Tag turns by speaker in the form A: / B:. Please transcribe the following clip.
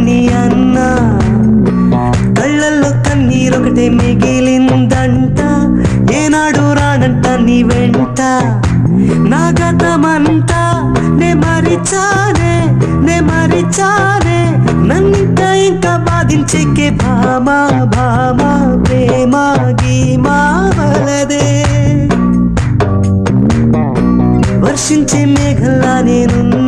A: ఎన్ని అన్నా కళ్ళల్లో కన్నీరొకటే మిగిలిందంట. ఏనాడు రానంట నీ వెంట నా గతమంతా నే మరిచానే నన్నింకా ఇంకా బాధించేకే భామా భామా ప్రేమ గీమా వలదే వర్షించే మేఘల్లా నేనున్నా.